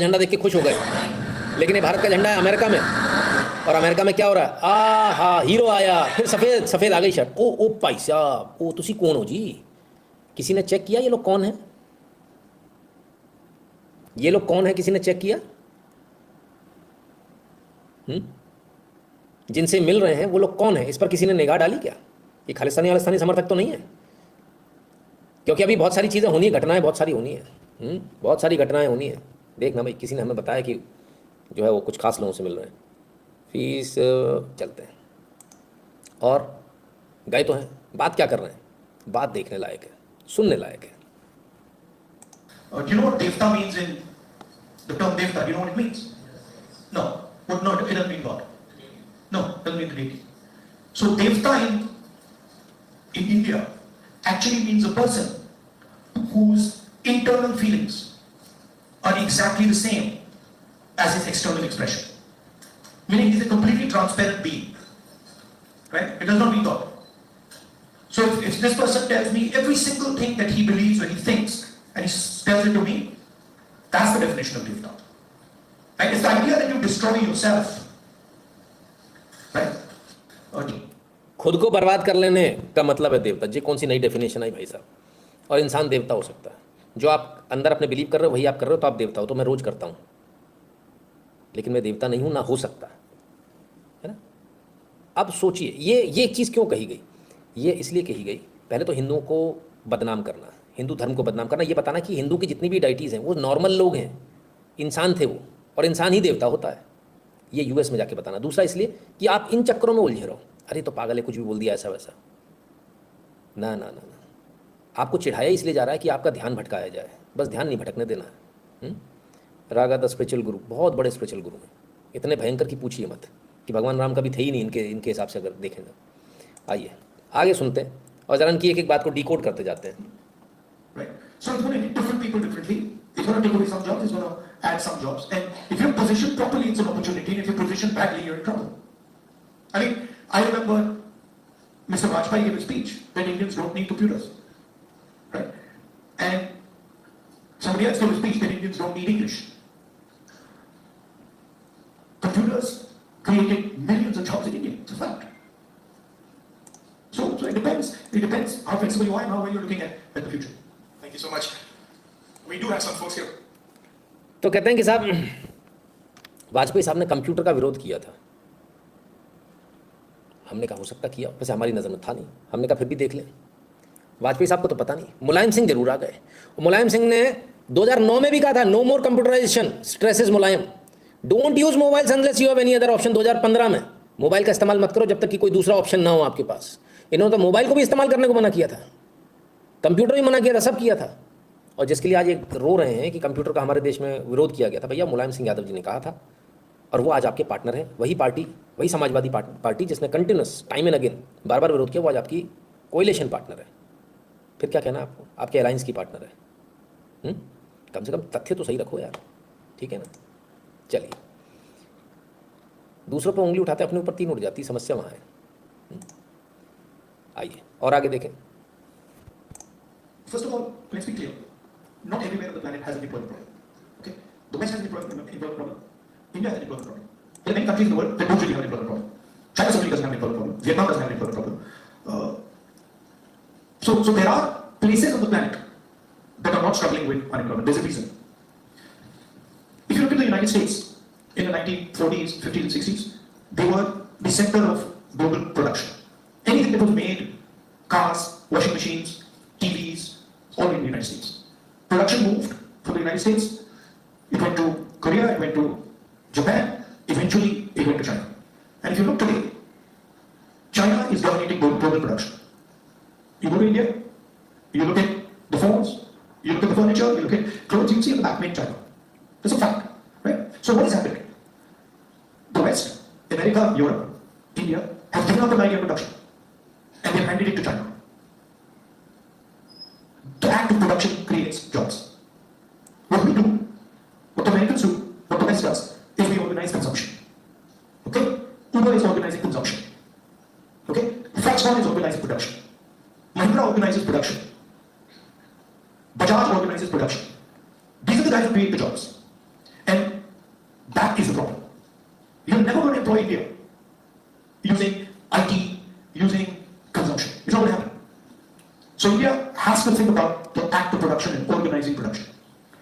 झंडा देख के खुश हो गए, लेकिन ये भारत का झंडा है अमेरिका में, और अमेरिका में क्या हो रहा है, आ हा हीरो आया, फिर सफ़ेद सफ़ेद आ गई शर्ट, ओ ओ भाई साहब, ओ तुसी कौन हो जी? किसी ने चेक किया ये लोग कौन है? ये लोग कौन है, किसी ने चेक किया? जिनसे मिल रहे हैं वो लोग कौन है, इस पर किसी ने निगाह डाली क्या? ये खालिस्तानी वालिस्तानी समर्थक तो नहीं है? क्योंकि अभी बहुत सारी चीज़ें होनी है, घटनाएं बहुत सारी होनी है, बहुत सारी घटनाएं होनी है। देखना भाई, किसी ने हमें बताया कि जो है वो कुछ खास लोगों से मिल रहे हैं। फीस चलते हैं और गए तो हैं, बात क्या कर रहे हैं, बात देखने लायक है, सुनने लायक है। Do you know what devta means in the term devta? Do you know what it means? No. What? No, it doesn't mean God. No, it doesn't mean the deity. So devta in India actually means a person whose internal feelings are exactly the same as his external expression. Meaning he's a completely transparent being. Right? It does not mean God. So if this person tells me every single thing that he believes or he thinks, and he tells it to me, that's the definition of devta. Right? It's the idea that you destroy yourself. Right? Okay. खुद को बर्बाद कर लेने का मतलब है देवता। जी कौन सी नई डेफिनेशन आई भाई साहब? और इंसान देवता हो सकता है, जो आप अंदर अपने बिलीव कर रहे हो वही आप कर रहे हो, तो आप देवता हो। तो मैं रोज़ करता हूँ, लेकिन मैं देवता नहीं हूँ, ना हो सकता है ना। अब सोचिए ये चीज़ क्यों कही गई? ये इसलिए कही गई, पहले तो हिंदुओं को बदनाम करना, हिंदू धर्म को बदनाम करना, ये बताना कि हिंदू की जितनी भी डाइटीज़ हैं वो नॉर्मल लोग हैं, इंसान थे वो, और इंसान ही देवता होता है, ये यूएस में जाके बताना। दूसरा इसलिए कि आप इन चक्करों में उलझे रहो, अरे तो पागल है, कुछ भी बोल दिया ऐसा वैसा। ना ना ना ना, आपको चिढ़ाया इसलिए जा रहा है कि आपका ध्यान भटकाया जाए, बस ध्यान नहीं भटकने देना है। रागा द स्पिरिचुअल गुरु, बहुत बड़े स्पिरिचुअल गुरु हैं, इतने भयंकर की पूछिए मत, कि भगवान राम का भी थे ही नहीं इनके हिसाब से अगर देखेंगे। आइए आगे सुनते हैं और जरा इनकी एक एक बात को डिकोड करते जाते हैं। Right. So it's going to hit different people differently. It's going to take away some jobs, it's going to add some jobs. And if you're positioned properly, it's an opportunity. And if you're positioned badly, you're in trouble. I mean, I remember Mr. Vajpayee gave a speech that Indians don't need computers. Right? And somebody else gave a speech that Indians don't need English. Computers created millions of jobs in India. It's a fact. So it depends how flexible you are and how well you're looking at the future. Thank you so much. We do have some folks here. तो कहते हैं कि साहब वाजपेयी साहब ने computer का विरोध किया था। हमने कहा हो सकता किया, वैसे हमारी नज़र में था नहीं, हमने कहा फिर भी देख लें। वाजपेयी साहब को तो पता नहीं, मुलायम सिंह जरूर आ गए। मुलायम सिंह ने 2009 में भी कहा था no more computerisation, stresses Mulayam, don't use mobile unless you have any other option. 2015 में मोबाइल का इस्तेमाल मत करो जब तक कि कोई दूसरा ऑप्शन ना हो आपके पास। इन्होंने तो मोबाइल को भी इस्तेमाल करने को मना किया था, कंप्यूटर भी मना किया था, सब किया था। और जिसके लिए आज ये रो रहे हैं कि कंप्यूटर का हमारे देश में विरोध किया गया था, भैया मुलायम सिंह यादव जी ने कहा था, और वो आज आपके पार्टनर हैं। वही पार्टी, वही समाजवादी पार्टी जिसने कंटिन्यूस टाइम एंड अगेन बार बार विरोध किया, वो आज आपकी कोएलिशन पार्टनर है। फिर क्या कहना आपको, आपके अलायंस की पार्टनर है। कम से कम तथ्य तो सही रखो यार, ठीक है ना। चलिए, दूसरों पर उंगली उठाते अपने ऊपर तीन उड़ जाती, समस्या वहाँ है। आइए और आगे देखें। First of all, let's be clear. Not everywhere on the planet has a deployment problem. Okay? The West has a deployment problem. India has a deployment problem. There are many countries in the world that don't really have a deployment problem. China certainly doesn't have a deployment problem. Vietnam doesn't have a deployment problem. So there are places on the planet that are not struggling with unemployment. There's a reason. If you look at the United States in the 1940s, 50s, and 60s, they were the center of global production. Anything that was made, cars, washing machines, TVs, all in the United States. Production moved from the United States, it went to Korea, it went to Japan, eventually it went to China. And if you look today, China is dominating global production. You go to India, you look at the phones, you look at the furniture, you look at clothes, you see in the back made in China. That's a fact, right? So what is happening? The West, America, Europe, India, have given up on idea of production and they've handed it to China. The act of production creates jobs. What we do, what the Americans do, what the West does, is we organize consumption. Okay? Uber is organizing consumption. Okay? Foxconn is organizing production. Mahindra organizes production. Bajaj organizes production. These are the guys who create the jobs. And the problem. You're never going to employ India using IT, using consumption. It's not going to happen. So India has to think about the act of production and organizing production.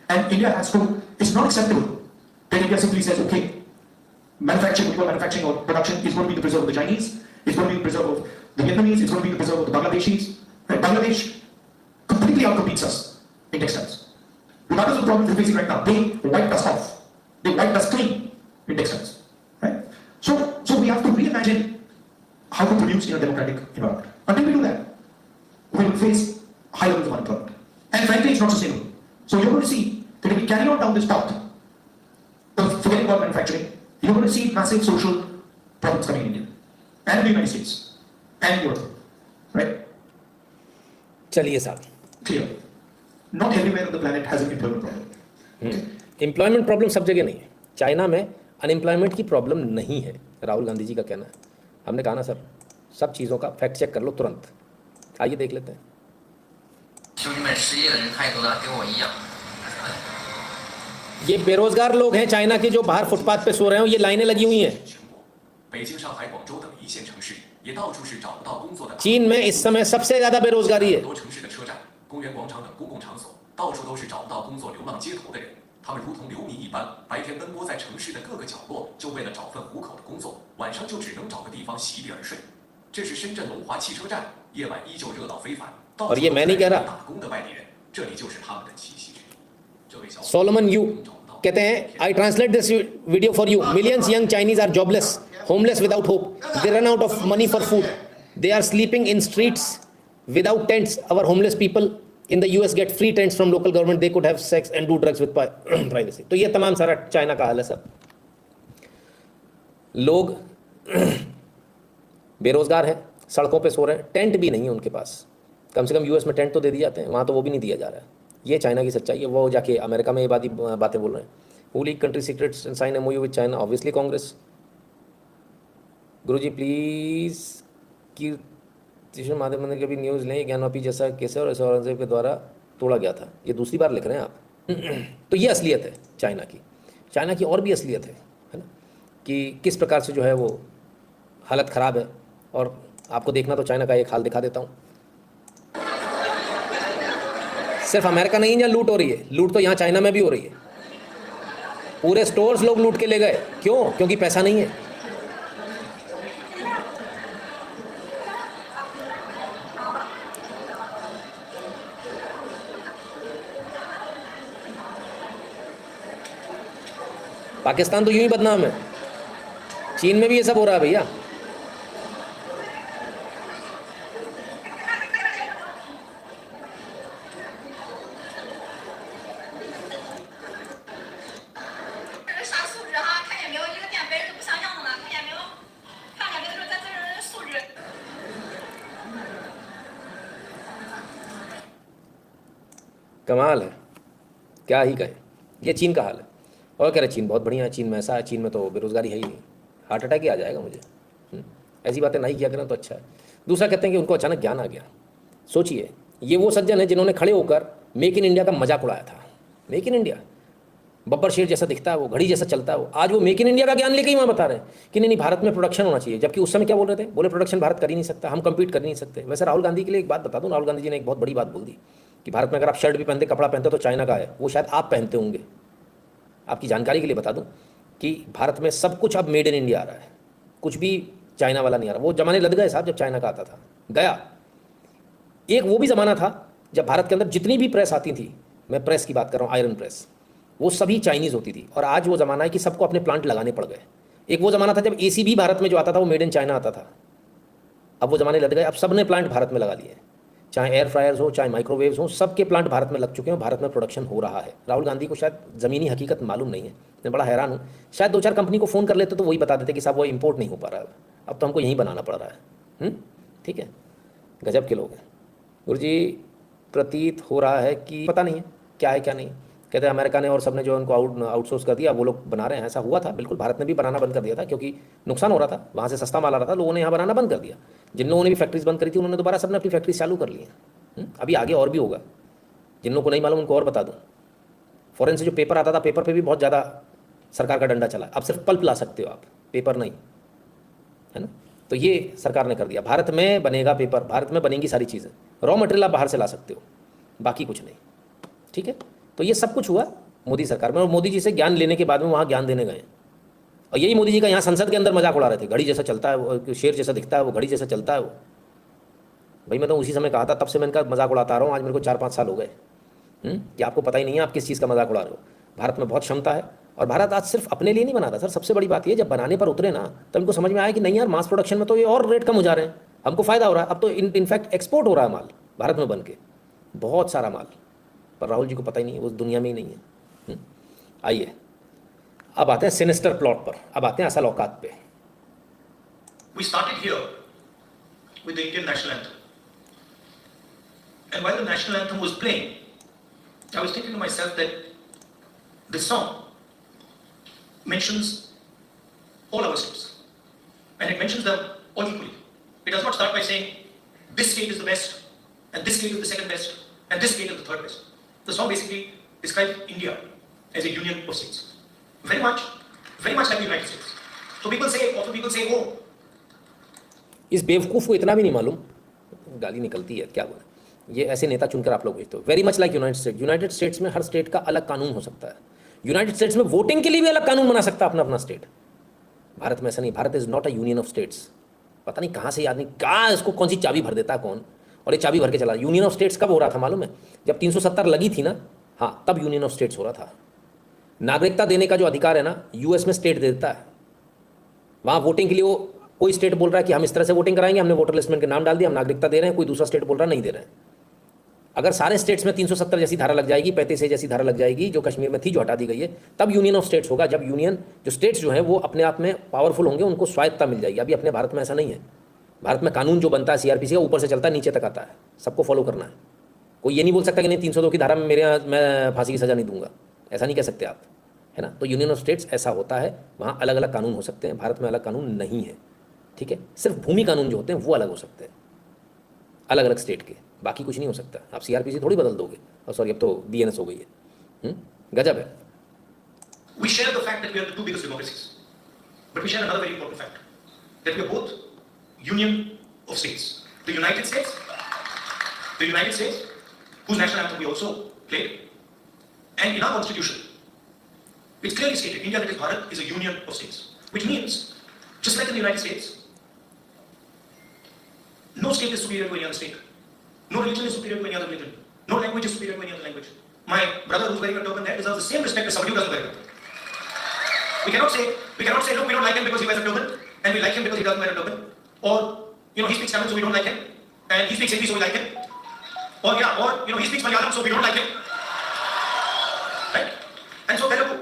And India has to, it's not acceptable that India simply says, okay, manufacturing or production is going to be the preserve of the Chinese, it's going to be the preserve of the Vietnamese, it's going to be the preserve of the Bangladeshis. Right? Bangladesh completely outcompetes us in textiles. Regardless of the problem we're facing right now, they wiped us off. They wiped us clean in textiles. Right? So we have to reimagine how to produce in a democratic environment. Until we do that, we will face high levels of unemployment. And frankly, it's not sustainable. So you're going to see that if we carry on down this path of forgetting about manufacturing, you're going to see massive social problems coming in India and in the United States and in Europe. Right? चलिए साहब, Clear. Not everywhere on the planet has an employment problem. Employment problem सब जगह नहीं है. China में unemployment की problem नहीं है, राहुल गांधी जी का कहना है. हमने कहा ना सर, सब चीज़ों का फैक्ट चेक कर लो तुरंत. आइए देख लेते हैं. 兄弟们，失业的人太多了，跟我一样。 ये बेरोजगार लोग हैं चाइना के जो बाहर फुटपाथ पे सो रहे हैं, ये लाइनें लगी हुई हैं. 北京、上海、广州等一线城市也到处是找不到工作的。 चीन में इस समय सबसे ज़्यादा बेरोजगारी है. 很多城市的车站、公园广场等公共场所，到处都是找不到工作、流浪街头的人。他们如同流民一般，白天奔波在城市的各个角落，就为了找份糊口的工作，晚上就只能找个地方席地而睡。这是深圳龙华汽车站，夜晚依旧热闹非凡。到处都是在打工的外地人，这里就是他们的栖息地。这位小伙 सोलोमन यू कहते हैं, I translate this video for you. Millions young Chinese are jobless, homeless without hope. They run out of money for food. They are sleeping in streets without tents. Our homeless people in the US get free tents from local government. They could have sex and do drugs with privacy. तो ये तमाम सारा China का हाल है सब. लोग बेरोजगार हैं, सड़कों पे सो रहे हैं, टेंट भी नहीं है उनके पास. कम से कम यूएस में टेंट तो दे दिए जाते हैं, वहाँ तो वो भी नहीं दिया जा रहा है. ये चाइना की सच्चाई है. वो जाके अमेरिका में ये बातें बोल रहे हैं. Who leak country secrets and sign MOU with China? Obviously Congress. गुरुजी प्लीज कीर्तिशन माधव मंदिर के भी न्यूज़ लें. ज्ञानवापी जैसा केसर और औरंगजेब के द्वारा तोड़ा गया था. ये दूसरी बार लिख रहे हैं आप. तो ये असलियत है चाइना की. चाइना की और भी असलियत है ना, कि किस प्रकार से जो है वो हालत ख़राब है. और आपको देखना तो चाइना का एक हाल दिखा देता हूँ. सिर्फ अमेरिका नहीं जहाँ लूट हो रही है, लूट तो यहाँ चाइना में भी हो रही है. पूरे स्टोर्स लोग लूट के ले गए. क्यों? क्योंकि पैसा नहीं है. पाकिस्तान तो यूं ही बदनाम है. चीन में भी ये सब हो रहा है भैया. कमाल है, क्या ही कहें. ये चीन का हाल है. और कह रहे चीन बहुत बढ़िया है, चीन में ऐसा है, चीन में तो बेरोजगारी है ही नहीं, हार्ट अटैक ही आ जाएगा मुझे. ऐसी बातें नहीं किया करें तो अच्छा है. दूसरा कहते हैं कि उनको अचानक ज्ञान आ गया. सोचिए, ये वो सज्जन है जिन्होंने खड़े होकर मेक इन इंडिया का मजाक उड़ाया था. मेक इन इंडिया, बब्बर शेर जैसा दिखता है वो, घड़ी जैसा चलता है वो, आज वो मेक इन इंडिया का ज्ञान लेके ही वहाँ बता रहे हैं कि नहीं भारत में प्रोडक्शन होना चाहिए. जबकि उस समय क्या बोल रहे थे? बोले प्रोडक्शन भारत कर ही नहीं सकता, हम कम्पीट कर ही नहीं सकते. वैसे राहुल गांधी के लिए एक बात बता दूँ, राहुल गांधी जी ने एक बहुत बड़ी बात बोल दी कि भारत में अगर आप शर्ट भी पहनते, कपड़ा पहनते तो चाइना का है. वो शायद आप पहनते होंगे. आपकी जानकारी के लिए बता दूं कि भारत में सब कुछ अब मेड इन इंडिया आ रहा है, कुछ भी चाइना वाला नहीं आ रहा. वो ज़माने लग गए साहब जब चाइना का आता था, गया. एक वो भी ज़माना था जब भारत के अंदर जितनी भी प्रेस आती थी, मैं प्रेस की बात कर रहा हूँ, आयरन प्रेस, वो सभी चाइनीज़ होती थी. और आज वो ज़माना है कि सबको अपने प्लांट लगाने पड़ गए. एक वो ज़माना था जब एसी भी भारत में जो आता था वो मेड इन चाइना आता था. अब वो ज़माने लग गए, अब सब ने प्लांट भारत में लगा लिए. चाहे एयर फ्रायर्स हो, चाहे माइक्रोवेव्स हो, सबके प्लांट भारत में लग चुके हैं. भारत में प्रोडक्शन हो रहा है. राहुल गांधी को शायद ज़मीनी हकीकत मालूम नहीं है. मैं बड़ा हैरान हूँ. शायद 2-4 कंपनी को फ़ोन कर लेते तो वही बता देते कि साहब वो इंपोर्ट नहीं हो पा रहा है, अब तो हमको यहीं बनाना पड़ रहा है. ठीक है, गजब के लोग हैं. गुरुजी प्रतीत हो रहा है कि पता नहीं है क्या है क्या नहीं. कहते हैं अमेरिका ने और सब ने जो उनको आउटसोर्स कर दिया, वो लोग बना रहे हैं. ऐसा हुआ था बिल्कुल, भारत ने भी बनाना बंद कर दिया था क्योंकि नुकसान हो रहा था. वहाँ से सस्ता माल आ रहा था, लोगों ने यहाँ बनाना बंद कर दिया. जिन लोगों ने भी फैक्ट्रीज बंद करी थी उन्होंने दोबारा सबने अपनी फैक्ट्रीज चालू कर ली हैं. अभी आगे और भी होगा. जिन लोगों को नहीं मालूम उनको और बता दूँ, फॉरेन से जो पेपर आता था, पेपर पे भी बहुत ज़्यादा सरकार का डंडा चला, अब सिर्फ पल्प ला सकते हो आप, पेपर नहीं, है ना। तो ये सरकार ने कर दिया, भारत में बनेगा पेपर, भारत में बनेंगी सारी चीज़ें, रॉ मटेरियल आप बाहर से ला सकते हो, बाकी कुछ नहीं, ठीक है। तो ये सब कुछ हुआ मोदी सरकार में, और मोदी जी से ज्ञान लेने के बाद में वहाँ ज्ञान देने गए, और यही मोदी जी का यहाँ संसद के अंदर मजाक उड़ा रहे थे, घड़ी जैसा चलता है वो, शेर जैसा दिखता है वो, घड़ी जैसा चलता है वो। भाई मैं तो उसी समय कहा था, तब से मैं इनका मजाक उड़ाता रहा हूँ, आज मेरे को 4-5 साल हो गए कि आपको पता ही नहीं है आप किस चीज़ का मजाक उड़ा रहे हो। भारत में बहुत क्षमता है, और भारत आज सिर्फ अपने लिए नहीं बनाता सर, सबसे बड़ी बात ये, जब बनाने पर उतरे ना तब इनको समझ में आया कि नहीं यार, मास प्रोडक्शन में तो ये और रेट कम हो जा रहे हैं, हमको फ़ायदा हो रहा है, अब तो इनफैक्ट एक्सपोर्ट हो रहा है माल भारत में बन के, बहुत सारा माल, पर राहुल जी को पता ही नहीं है, वो दुनिया में ही नहीं है। आइए अब आते हैं सिनिस्टर प्लॉट पर, अब आते हैं असल औकात पे। We started here with the Indian national anthem. And while the national anthem was playing, I was thinking to myself that this song mentions all our states. And it mentions them all equally. It does not start by saying, this state is the best, and this state is the second best, and this state is the third best. The song basically describes India as a union of states. Very much like the United States. So often people say, oh, इस बेवकूफ़ को इतना भी नहीं मालूम, गाली निकलती है क्या बोला, ये ऐसे नेता चुनकर आप लोग भेजते हो। Very much like United states में हर स्टेट का अलग कानून हो सकता है, यूनाइटेड स्टेट्स में वोटिंग के लिए भी अलग कानून बना सकता है अपना अपना स्टेट। भारत में ऐसा नहीं, Bharat is not a union of states. पता नहीं कहाँ से आदमी कहाँ इसको कौन सी चाबी भर देता है कौन, और ये चाबी भर के चला। यूनियन ऑफ स्टेट्स कब हो रहा था मालूम है? जब 370 लगी थी ना, हाँ तब यूनियन ऑफ स्टेट्स हो रहा था। नागरिकता देने का जो अधिकार है ना, यूएस में स्टेट दे देता है, वहाँ वोटिंग के लिए वो कोई स्टेट बोल रहा है कि हम इस तरह से वोटिंग कराएंगे, हमने वोटर लिस्ट में के नाम डाल दिया, हम नागरिकता दे रहे हैं, कोई दूसरा स्टेट बोल रहा नहीं दे रहे हैं। अगर सारे स्टेट्स में 370 जैसी धारा लग जाएगी, 35 जैसी धारा लग जाएगी जो कश्मीर में थी, जो हटा दी गई है, तब यूनियन ऑफ स्टेट्स होगा। जब यूनियन जो स्टेट्स जो हैं वो अपने आप में पावरफुल होंगे, उनको स्वायत्तता मिल जाएगी। अभी अपने भारत में ऐसा नहीं है। भारत में कानून जो बनता है सीआरपीसी का, ऊपर से चलता है नीचे तक आता है, सबको फॉलो करना है। कोई ये नहीं बोल सकता कि नहीं 302 की धारा में मेरे यहाँ मैं फांसी की सज़ा नहीं दूंगा, ऐसा नहीं कह सकते आप, है ना। तो यूनियन ऑफ स्टेट्स ऐसा होता है, वहाँ अलग अलग कानून हो सकते हैं, भारत में अलग कानून नहीं है, ठीक है। सिर्फ भूमि कानून जो होते हैं वो अलग हो सकते हैं अलग अलग स्टेट के, बाकी कुछ नहीं हो सकता। आप सीआरपीसी थोड़ी बदल दोगे, और सॉरी अब तो बीएनएस हो गई है, गजब है। we share the fact that we are the two biggest democracies, but we share another very important fact, that we are both union of states. The United States, whose national anthem we also played, and in our constitution, it's clearly stated, India, that is Bharat, is a union of states, which means, just like in the United States, no state is superior to any other state. No religion is superior to any other religion. No language is superior to any other language. My brother who's wearing a turban there deserves the same respect as somebody who doesn't wear a turban. We cannot say, look, we don't like him because he wears a turban, and we like him because he doesn't wear a turban. Or, he speaks Tamil, so we don't like him, and he speaks Hindi, so we like him. Or, he speaks Malayalam, so we don't like him. Right? And so Telugu.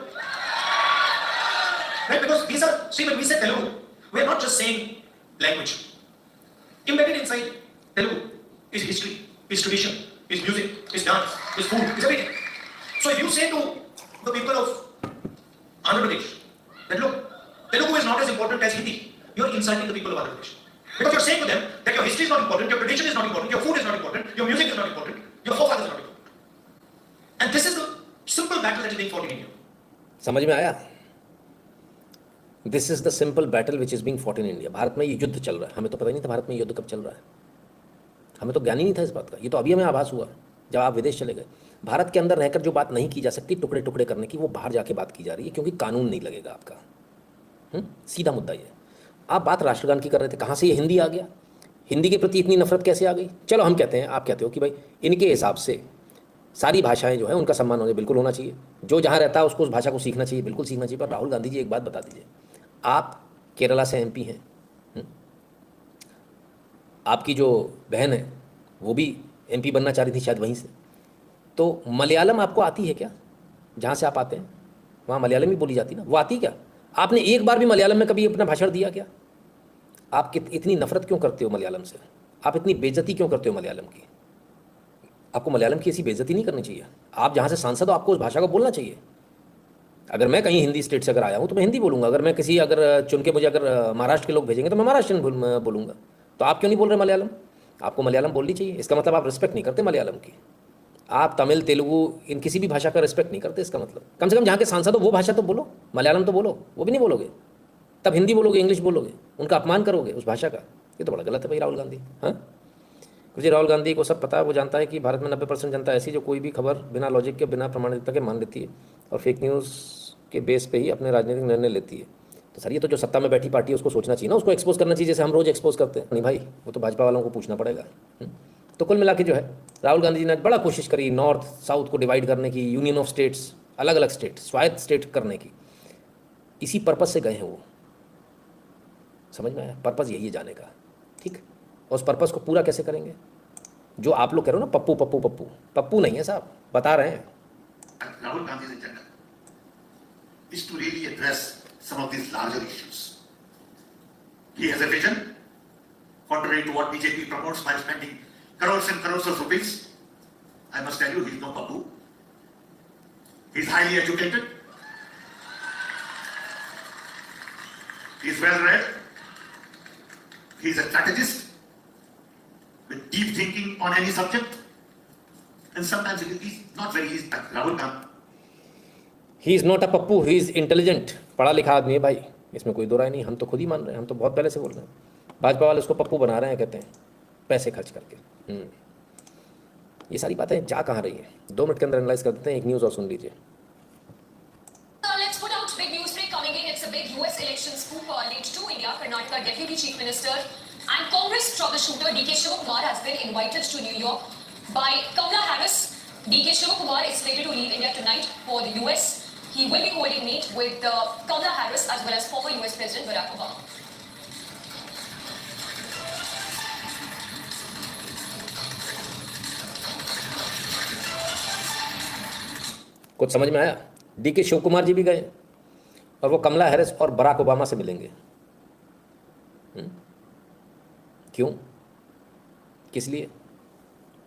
Right? Because when we say Telugu, we are not just saying language. Embedded inside Telugu is history, is tradition, is music, is dance, is food, is everything. So if you say to the people of Andhra Pradesh that look, Telugu is not as important as Hindi, you're insulting the people of Andhra Pradesh. Because you're saying to them that your history is not important, your tradition is not important, your food is not important, your music is not important, your forefathers are not important. And this is the simple battle that is being fought in India. समझ में आया? This is the simple battle which is being fought in India. Bharat में ये युद्ध चल रहा है, हमें तो पता ही नहीं था भारत में युद्ध कब चल रहा है, हमें तो ज्ञान ही नहीं था इस बात का। ये तो अभी हमें आभास हुआ जब आप विदेश चले गए। भारत के अंदर रहकर जो बात नहीं की जा सकती टुकड़े टुकड़े करने की, वो बाहर जाके बात की जा रही है, क्योंकि कानून नहीं लगेगा आपका। सीधा मुद्दा ये। आप बात राष्ट्रगान की कर रहे थे, कहाँ से ये हिंदी आ गया? हिंदी के प्रति इतनी नफरत कैसे आ गई? चलो हम कहते हैं, आप कहते हो कि भाई इनके हिसाब से सारी भाषाएं जो है उनका सम्मान होना बिल्कुल होना चाहिए, जो जहाँ रहता है उसको उस भाषा को सीखना चाहिए, बिल्कुल सीखना चाहिए। पर राहुल गांधी जी एक बात बता दीजिए, आप केरला से एमपी हैं, आपकी जो बहन है वो भी एमपी बनना चाह रही थी शायद वहीं से, तो मलयालम आपको आती है क्या? जहाँ से आप आते हैं वहाँ मलयालम ही बोली जाती ना, वो आती क्या? आपने एक बार भी मलयालम में कभी अपना भाषण दिया क्या? आप इतनी नफरत क्यों करते हो मलयालम से? आप इतनी बेइज्जती क्यों करते हो मलयालम की? आपको मलयालम की ऐसी बेइज्जती नहीं करनी चाहिए। आप जहाँ से सांसद हो आपको उस भाषा को बोलना चाहिए। अगर मैं कहीं हिंदी स्टेट से अगर आया हूँ तो मैं हिंदी बोलूँगा, अगर मैं किसी अगर चुन के मुझे अगर महाराष्ट्र के लोग भेजेंगे तो मैं महाराष्ट्रियन बोलूँगा। तो आप क्यों नहीं बोल रहे मलयालम? आपको मलयालम बोलनी चाहिए। इसका मतलब आप रिस्पेक्ट नहीं करते मलयालम की। आप तमिल तेलुगु इन किसी भी भाषा का रिस्पेक्ट नहीं करते, इसका मतलब कम से कम जहाँ के सांसद हो वो भाषा तो बोलो, मलयालम तो बोलो, वो भी नहीं बोलोगे, तब हिंदी बोलोगे, इंग्लिश बोलोगे, उनका अपमान करोगे उस भाषा का। ये तो बड़ा गलत है भाई राहुल गांधी। हाँ, जी राहुल गांधी को सब पता है, वो जानता है कि भारत में 90% जनता ऐसी जो कोई भी खबर बिना लॉजिक के, बिना प्रमाणिकता के मान लेती है और फेक न्यूज़ के बेस पे ही अपने राजनीतिक निर्णय लेती है। तो सर ये तो जो सत्ता में बैठी पार्टी है उसको सोचना चाहिए ना, उसको एक्सपोज करना चाहिए, जैसे हम रोज एक्सपोज करते हैं। नहीं भाई, वो तो भाजपा वालों को पूछना पड़ेगा। तो कुल मिला के जो है राहुल गांधी जी ने बड़ा कोशिश करी नॉर्थ साउथ को डिवाइड करने की, यूनियन ऑफ स्टेट्स, अलग अलग स्टेट, स्वायत्त स्टेट करने की। इसी पर्पज से गए हैं वो, समझ में आया? पर्पज यही है जाने का, ठीक। और उस पर्पज को पूरा कैसे करेंगे? जो आप लोग कह रहे हो ना पप्पू पप्पू पप्पू, पप्पू नहीं है साहब, बता रहे हैं। Rahul Gandhi's agenda is to really address some of these larger issues. He has a vision, contrary to what BJP promotes by spending crores and crores of rupees. I must tell you, he's no pappu. He's highly educated. He's well read. He's a strategist with deep thinking on any subject. And sometimes he's not very, he's Rahul Gandhi. He is not a Pappu, he is intelligent, पढ़ा लिखा आदमी है भाई, इसमें कोई दो राय नहीं। हम तो खुद ही मान रहे हैं, हम तो बहुत पहले से बोल रहे हैं। भाजपा वाले उसको पप्पू बना रहे हैं, कहते हैं पैसे खर्च करके। ये सारी बातें जा कहाँ रही हैं, 2 मिनट के अंदर एनालाइज कर देते हैं। एक न्यूज़ और सुन लीजिए। Let's put out big news break coming in. It's a big US election scoop linked to India. Karnataka Deputy Chief Minister and Congress troubleshooter D.K. Shivakumar has been invited to New York by Kamala Harris. D.K. Shivakumar is slated to leave India tonight for the US. He will be holding meet with Kamala Harris as well as former US President Barack Obama. कुछ समझ में आया? DK. Shiv Kumar ji भी गए और वो कमला Harris और Barack Obama से मिलेंगे। क्यों, किस लिए?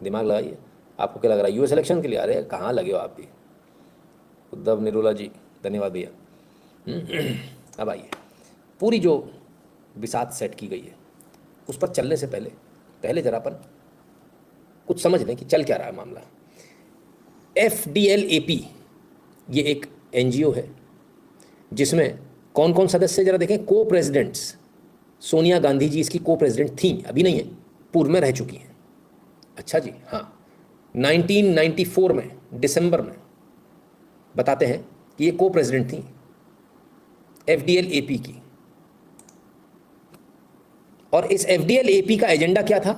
दिमाग लगाइए। आपको क्या लग रहा है यूएस इलेक्शन के लिए? अरे कहाँ लगे हो आप भी। उद्धव निरोला जी धन्यवाद भैया। अब आइए, पूरी जो बिसात सेट की गई है उस पर चलने से पहले जरा अपन कुछ समझ लें कि चल क्या रहा है मामला। FDLAP ये एक NGO है जिसमें कौन कौन सदस्य, जरा देखें। को प्रेसिडेंट्स सोनिया गांधी जी इसकी को प्रेसिडेंट थी, अभी नहीं है, पूर्व में रह चुकी हैं। अच्छा जी, हाँ, 1994 में दिसंबर में बताते हैं कि ये को प्रेसिडेंट थी FDLAP की। और इस FDLAP का एजेंडा क्या था?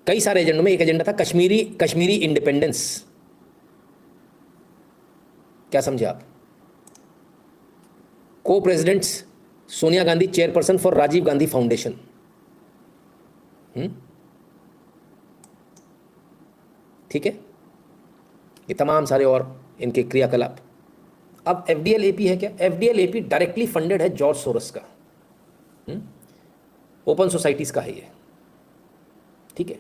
कई सारे एजेंडों में एक एजेंडा था कश्मीरी इंडिपेंडेंस। क्या समझे आप? को presidents Sonia Gandhi, chairperson for Rajiv Gandhi Foundation. ठीक है, ये तमाम सारे और इनके क्रियाकलाप। अब FDLAP है क्या? FDLAP डायरेक्टली फंडेड है जॉर्ज सोरस का, ओपन सोसाइटीज का है ये। ठीक है,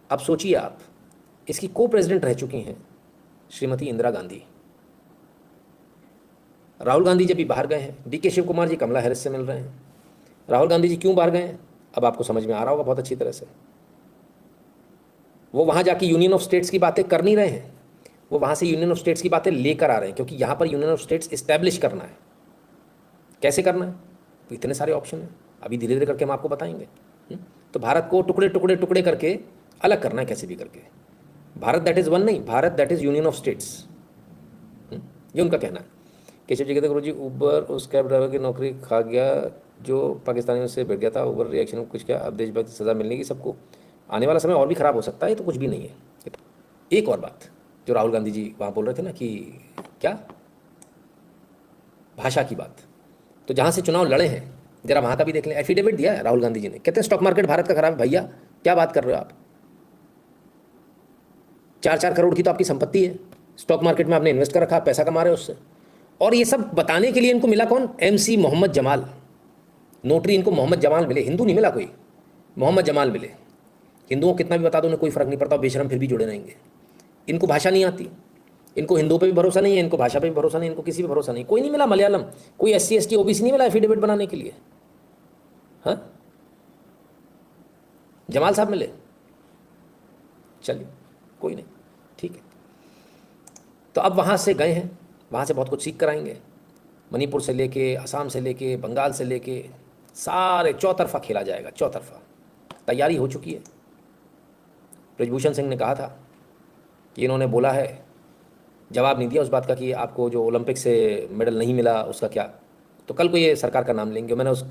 अब सोचिए आप, इसकी को प्रेसिडेंट रह चुकी हैं श्रीमती इंदिरा गांधी। राहुल गांधी जब भी बाहर गए हैं, D.के. शिव कुमार जी कमला हैरिस से मिल रहे हैं। राहुल गांधी जी क्यों बाहर गए हैं अब आपको समझ में आ रहा होगा बहुत अच्छी तरह से। वो वहाँ जाके यूनियन ऑफ स्टेट्स की बातें कर नहीं रहे हैं, वो वहाँ से यूनियन ऑफ स्टेट्स की बातें लेकर आ रहे हैं, क्योंकि यहाँ पर यूनियन ऑफ स्टेट्स इस्टेब्लिश करना है। कैसे करना है? तो इतने सारे ऑप्शन हैं, अभी धीरे धीरे करके हम आपको बताएंगे। तो भारत को टुकड़े टुकड़े टुकड़े करके अलग करना है, कैसे भी करके। भारत दैट इज़ वन नहीं, Bharat that is union of states, ये उनका कहना है। केशव जी कहते गुरु जी, उबर उस कैब ड्राइवर की नौकरी खा गया जो पाकिस्तानियों से भिड़ गया था। उबर रिएक्शन में कुछ क्या? अब देशभक्त सज़ा मिलने की सबको। आने वाला समय और भी ख़राब हो सकता है, ये तो कुछ भी नहीं है। एक और बात जो राहुल गांधी जी वहाँ बोल रहे थे ना कि क्या भाषा की बात, तो जहाँ से चुनाव लड़े हैं जरा वहाँ का भी देख लें। एफिडेविट दिया है राहुल गांधी जी ने, कहते हैं स्टॉक मार्केट भारत का खराब है। भैया क्या बात कर रहे हो आप? 4-4 करोड़ की तो आपकी संपत्ति है, स्टॉक मार्केट में आपने इन्वेस्ट कर रखा, पैसा कमा रहे हो उससे। और ये सब बताने के लिए इनको मिला कौन? MC मोहम्मद जमाल, नोटरी इनको मोहम्मद जमाल मिले, हिंदू नहीं मिला कोई, मोहम्मद जमाल मिले। हिंदुओं को कितना भी बता दो उन्हें कोई फ़र्क नहीं पड़ता, बेशरम फिर भी जुड़े रहेंगे। इनको भाषा नहीं आती, इनको हिंदुओं पे भी भरोसा नहीं है, इनको भाषा पे भी भरोसा नहीं, इनको किसी भी भरोसा नहीं। कोई नहीं मिला मलयालम, कोई SC ST OBC नहीं मिला एफिडेविट बनाने के लिए। हाँ, जमाल साहब मिले, चलिए कोई नहीं, ठीक है। तो अब वहाँ से गए हैं, वहाँ से बहुत कुछ सीख कर आएंगे। मणिपुर से लेके, असम से लेके, बंगाल से लेके सारे चौतरफा खेला जाएगा, चौतरफा तैयारी हो चुकी है। ब्रजभूषण सिंह ने कहा था कि इन्होंने बोला है, जवाब नहीं दिया उस बात का कि आपको जो ओलंपिक से मेडल नहीं मिला उसका क्या, तो कल को ये सरकार का नाम लेंगे। मैंने उस